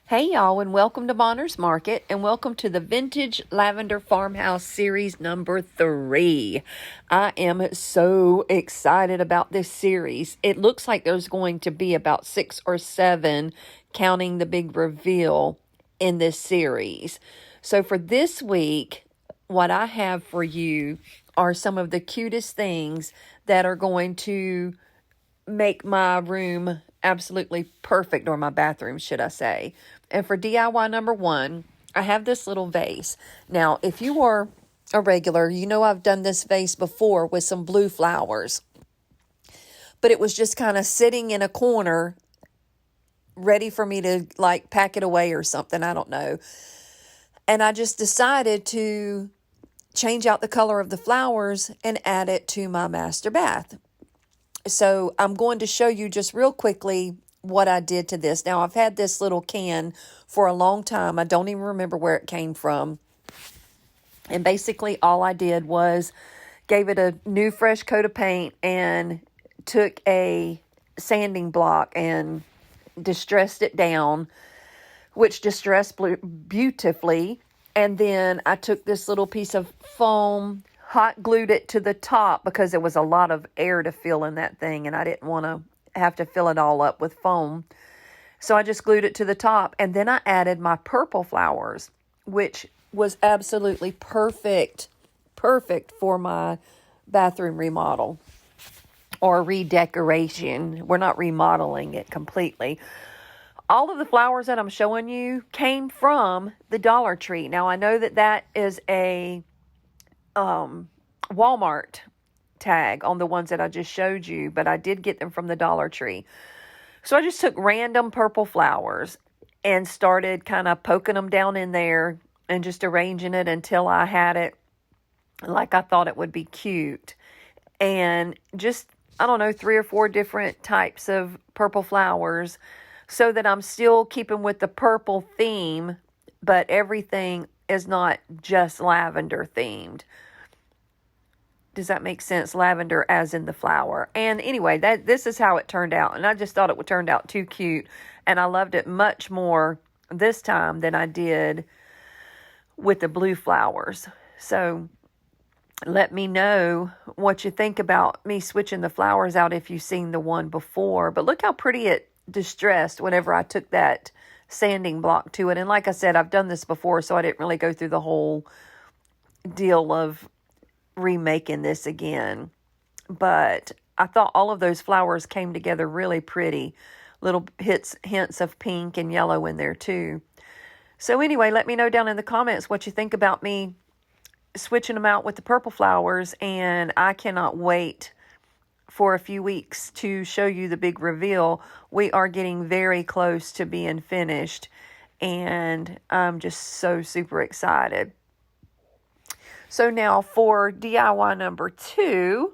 Hey y'all, and welcome to Monner's Market, and welcome to the Vintage Lavender Farmhouse series number 3. I am so excited about this series. It looks like there's going to be about 6 or 7, counting the big reveal, in this series. So for this week, what I have for you are some of the cutest things that are going to make my room absolutely perfect, or my bathroom, should I say. And for DIY number 1, I have this little vase. Now, if you are a regular, you know I've done this vase before with some blue flowers. But it was just kind of sitting in a corner, ready for me to like pack it away or something. I don't know. And I just decided to change out the color of the flowers and add it to my master bath. So I'm going to show you just real quickly what I did to this. Now, I've had this little can for a long time. I don't even remember where it came from. And basically all I did was gave it a new fresh coat of paint and took a sanding block and distressed it down, which distressed beautifully. And then I took this little piece of foam, hot glued it to the top because there was a lot of air to fill in that thing and I didn't want to have to fill it all up with foam. So I just glued it to the top, and then I added my purple flowers, which was absolutely perfect for my bathroom remodel or redecoration. We're not remodeling it completely. All of the flowers that I'm showing you came from the Dollar Tree. Now, I know that is a Walmart tag on the ones that I just showed you, but I did get them from the Dollar Tree. So I just took random purple flowers and started kind of poking them down in there and just arranging it until I had it like I thought it would be cute. And just, I don't know, 3 or 4 different types of purple flowers so that I'm still keeping with the purple theme, but everything is not just lavender themed. Does that make sense? Lavender as in the flower. And anyway, this is how it turned out. And I just thought it turned out too cute. And I loved it much more this time than I did with the blue flowers. So let me know what you think about me switching the flowers out if you've seen the one before. But look how pretty it distressed whenever I took that sanding block to it. And like I said, I've done this before, so I didn't really go through the whole deal of remaking this again. But I thought all of those flowers came together really pretty. Little hints of pink and yellow in there too. So anyway, let me know down in the comments what you think about me switching them out with the purple flowers. And I cannot wait for a few weeks to show you the big reveal. We are getting very close to being finished, and I'm just so super excited. So now for DIY number 2,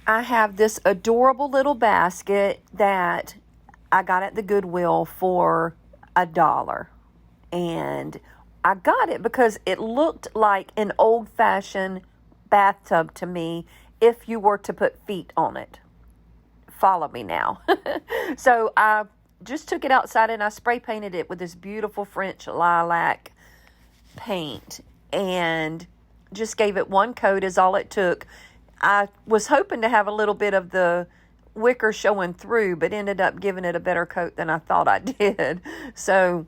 I have this adorable little basket that I got at the Goodwill for $1. And I got it because it looked like an old-fashioned bathtub to me if you were to put feet on it. Follow me now. So I just took it outside and I spray painted it with this beautiful French lilac paint. And just gave it one coat is all it took. I was hoping to have a little bit of the wicker showing through, but ended up giving it a better coat than I thought I did. So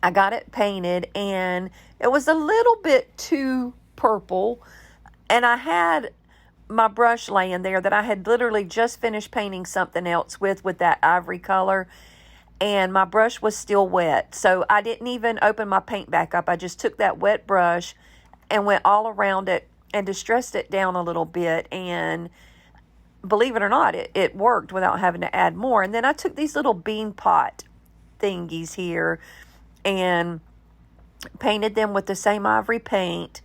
I got it painted, and it was a little bit too purple. And I had my brush laying there that I had literally just finished painting something else with that ivory color. And my brush was still wet. So I didn't even open my paint back up. I just took that wet brush and went all around it and distressed it down a little bit. And believe it or not, it worked without having to add more. And then I took these little bean pot thingies here and painted them with the same ivory paint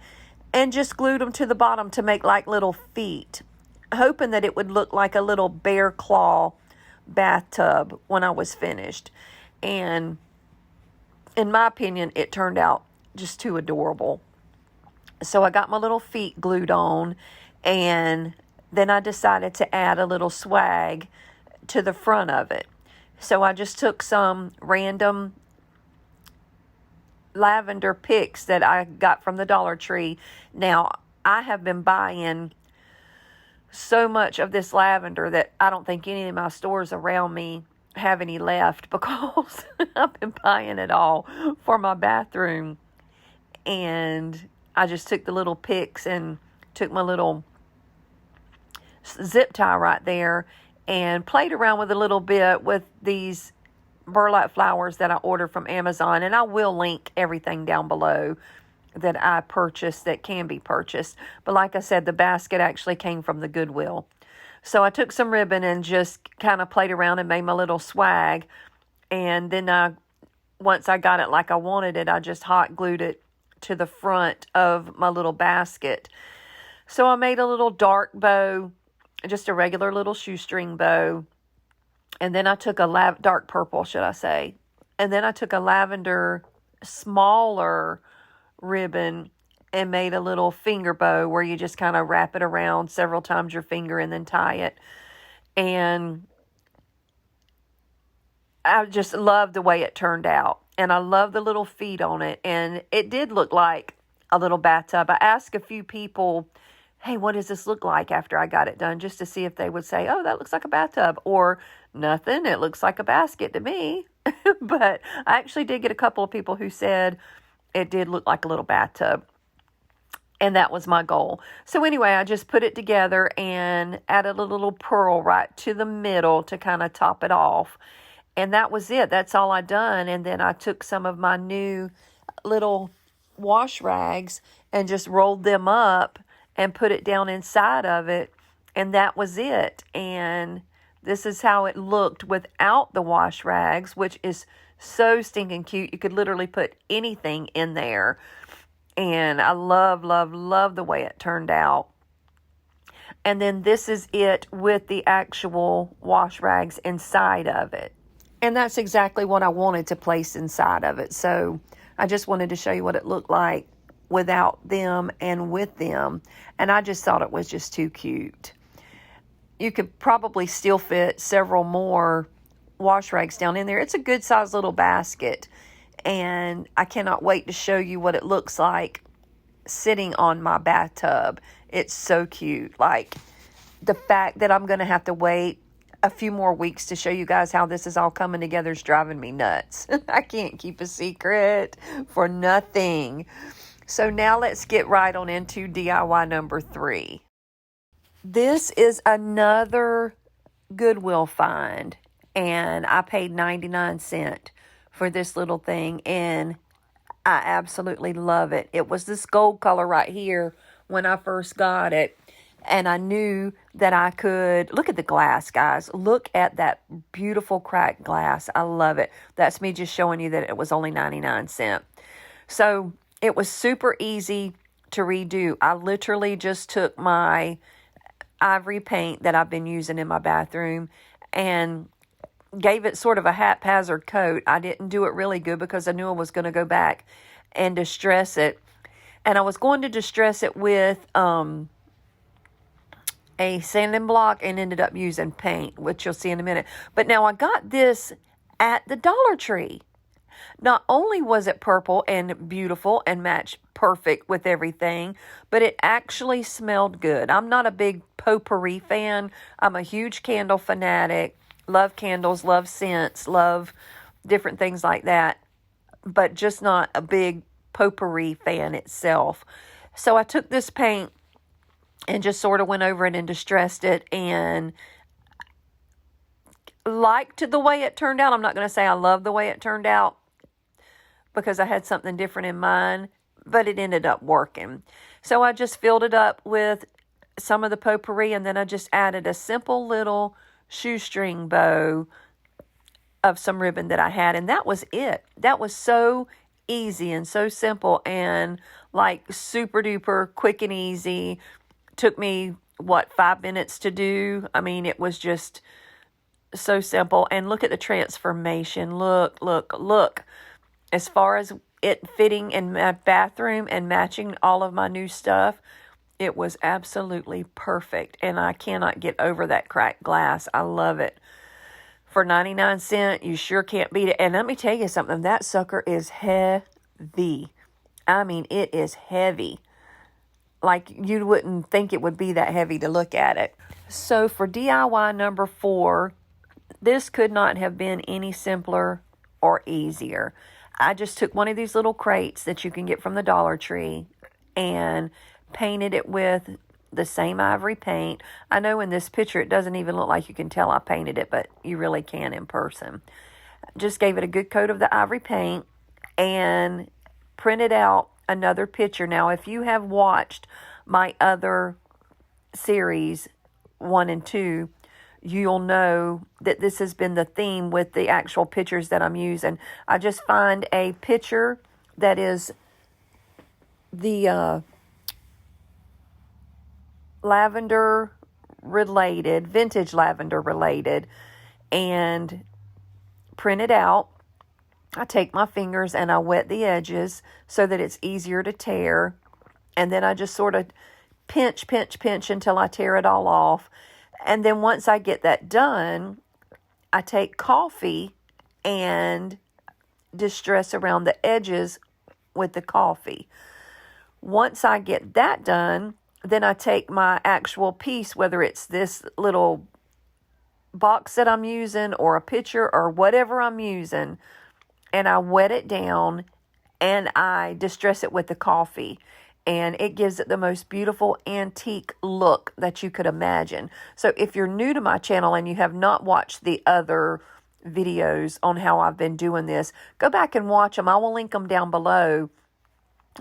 and just glued them to the bottom to make like little feet, hoping that it would look like a little bear claw bathtub when I was finished. And in my opinion, it turned out just too adorable. So I got my little feet glued on, and then I decided to add a little swag to the front of it. So I just took some random lavender picks that I got from the Dollar Tree. Now, I have been buying so much of this lavender that I don't think any of my stores around me have any left, because I've been buying it all for my bathroom. And I just took the little picks and took my little zip tie right there and played around with a little bit with these burlap flowers that I ordered from Amazon. And I will link everything down below that I purchased that can be purchased. But like I said, the basket actually came from the Goodwill. So I took some ribbon and just kind of played around and made my little swag. And then once I got it like I wanted it, I just hot glued it to the front of my little basket. So I made a little dark bow, just a regular little shoestring bow. And then I took a dark purple, should I say. And then I took a lavender smaller ribbon and made a little finger bow where you just kind of wrap it around several times your finger and then tie it. And I just love the way it turned out. And I love the little feet on it. And it did look like a little bathtub. I asked a few people, hey, what does this look like after I got it done? Just to see if they would say, oh, that looks like a bathtub. Or nothing, it looks like a basket to me. But I actually did get a couple of people who said it did look like a little bathtub. And that was my goal. So anyway, I just put it together and added a little pearl right to the middle to kind of top it off. And that was it. That's all I done. And then I took some of my new little wash rags and just rolled them up and put it down inside of it. And that was it. And this is how it looked without the wash rags, which is so stinking cute. You could literally put anything in there. And I love, love, love the way it turned out. And then this is it with the actual wash rags inside of it. And that's exactly what I wanted to place inside of it. So I just wanted to show you what it looked like without them and with them. And I just thought it was just too cute. You could probably still fit several more wash rags down in there. It's a good sized little basket. And I cannot wait to show you what it looks like sitting on my bathtub. It's so cute. Like, the fact that I'm going to have to wait a few more weeks to show you guys how this is all coming together is driving me nuts. I can't keep a secret for nothing. So now let's get right on into DIY number 3. This is another Goodwill find, and I paid 99 cents for this little thing, and I absolutely love it. It was this gold color right here when I first got it, and I knew that I could. Look at the glass, guys. Look at that beautiful cracked glass. I love it. That's me just showing you that it was only 99 cents. So it was super easy to redo. I literally just took my ivory paint that I've been using in my bathroom and gave it sort of a haphazard coat. I didn't do it really good because I knew I was going to go back and distress it. And I was going to distress it with a sanding block and ended up using paint, which you'll see in a minute. But now I got this at the Dollar Tree. Not only was it purple and beautiful and matched perfect with everything, but it actually smelled good. I'm not a big potpourri fan. I'm a huge candle fanatic. Love candles, love scents, love different things like that, but just not a big potpourri fan itself. So I took this paint and just sort of went over it and distressed it and liked the way it turned out. I'm not going to say I love the way it turned out because I had something different in mind, but it ended up working. So I just filled it up with some of the potpourri, and then I just added a simple little shoestring bow of some ribbon that I had, and that was it. That was so easy and so simple and like super duper quick and easy. Took me 5 minutes to do. I mean, it was just so simple. And look at the transformation. Look. As far as it fitting in my bathroom and matching all of my new stuff, it was absolutely perfect. And I cannot get over that cracked glass. I love it. For 99 cents, you sure can't beat it. And let me tell you something. That sucker is heavy. heavy. I mean, it is heavy. Like, you wouldn't think it would be that heavy to look at it. So for DIY number 4, this could not have been any simpler or easier. I just took one of these little crates that you can get from the Dollar Tree and painted it with the same ivory paint. I know in this picture it doesn't even look like you can tell I painted it, but you really can in person. Just gave it a good coat of the ivory paint and printed out another picture. Now, if you have watched my other series, 1 and 2, you'll know that this has been the theme with the actual pictures that I'm using. I just find a picture that is the lavender related, vintage lavender related, and print it out. I take my fingers and I wet the edges so that it's easier to tear. And then I just sort of pinch until I tear it all off. And then once I get that done, I take coffee and distress around the edges with the coffee. Once I get that done, then I take my actual piece, whether it's this little box that I'm using or a picture or whatever I'm using, and I wet it down and I distress it with the coffee. And it gives it the most beautiful antique look that you could imagine. So if you're new to my channel and you have not watched the other videos on how I've been doing this, go back and watch them. I will link them down below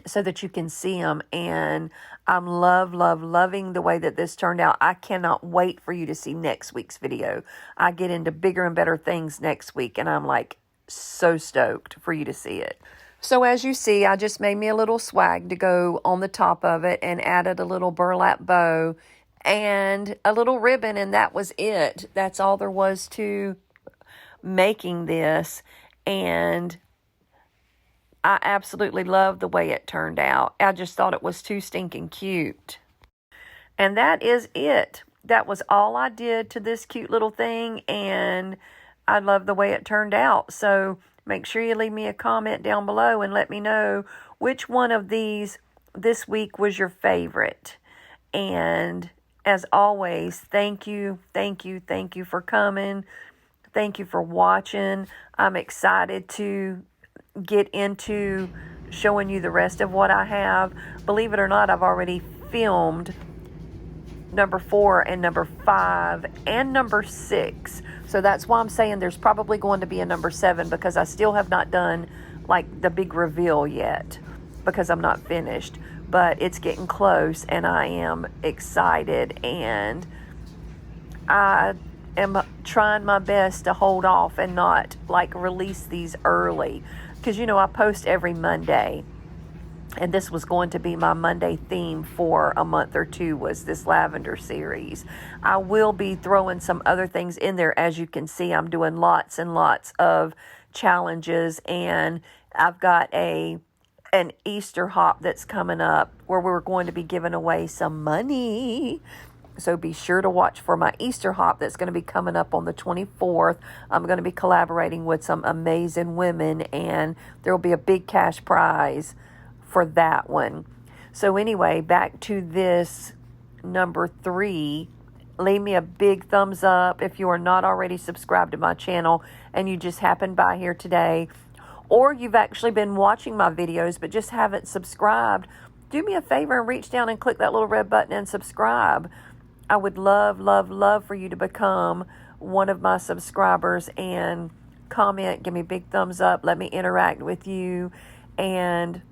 so that you can see them. And I'm loving the way that this turned out. I cannot wait for you to see next week's video. I get into bigger and better things next week, and I'm like so stoked for you to see it. So as you see, I just made me a little swag to go on the top of it and added a little burlap bow and a little ribbon, and that was it. That's all there was to making this, and I absolutely love the way it turned out. I just thought it was too stinking cute. And that is it. That was all I did to this cute little thing, and I love the way it turned out. So make sure you leave me a comment down below and let me know which one of these this week was your favorite. And as always, thank you for coming. Thank you for watching. I'm excited to get into showing you the rest of what I have. Believe it or not, I've already filmed number 4 and number 5 and number 6. So that's why I'm saying there's probably going to be a number 7, because I still have not done like the big reveal yet because I'm not finished. But it's getting close and I am excited, and I am trying my best to hold off and not like release these early, because you know I post every Monday. And this was going to be my Monday theme for a month or 2, was this lavender series. I will be throwing some other things in there. As you can see, I'm doing lots and lots of challenges. And I've got an Easter hop that's coming up where we're going to be giving away some money. So be sure to watch for my Easter hop that's going to be coming up on the 24th. I'm going to be collaborating with some amazing women, and there will be a big cash prize for that one. So anyway, back to this number 3. Leave me a big thumbs up if you are not already subscribed to my channel and you just happened by here today, or you've actually been watching my videos but just haven't subscribed. Do me a favor and reach down and click that little red button and subscribe. I would love for you to become one of my subscribers and comment, give me a big thumbs up, let me interact with you. And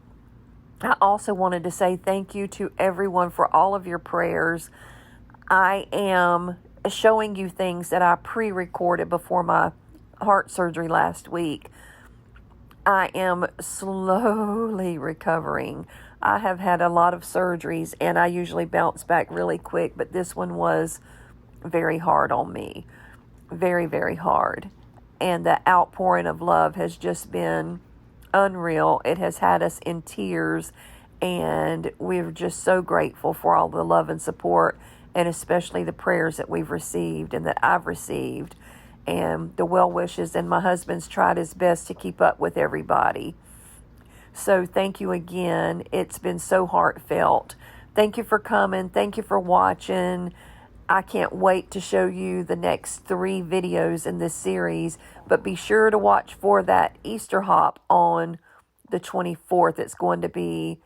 I also wanted to say thank you to everyone for all of your prayers. I am showing you things that I pre-recorded before my heart surgery last week. I am slowly recovering. I have had a lot of surgeries and I usually bounce back really quick, but this one was very hard on me. Very hard. And the outpouring of love has just been unreal. It has had us in tears, and we're just so grateful for all the love and support, and especially the prayers that we've received and that I've received, and the well wishes. And my husband's tried his best to keep up with everybody. So thank you again. It's been so heartfelt. Thank you for coming. Thank you for watching. I can't wait to show you the next 3 videos in this series, but be sure to watch for that Easter hop on the 24th. It's going to be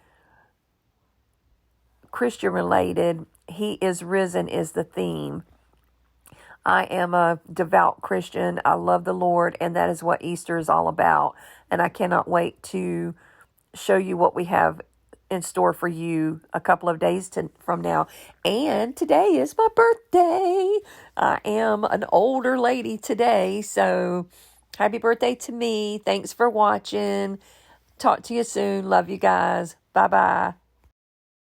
Christian related. He is risen is the theme. I am a devout Christian. I love the Lord, and that is what Easter is all about. And I cannot wait to show you what we have in store for you a couple of days from now. And today is my birthday. I am an older lady today, so happy birthday to me. Thanks for watching. Talk to you soon. Love you guys. Bye-bye.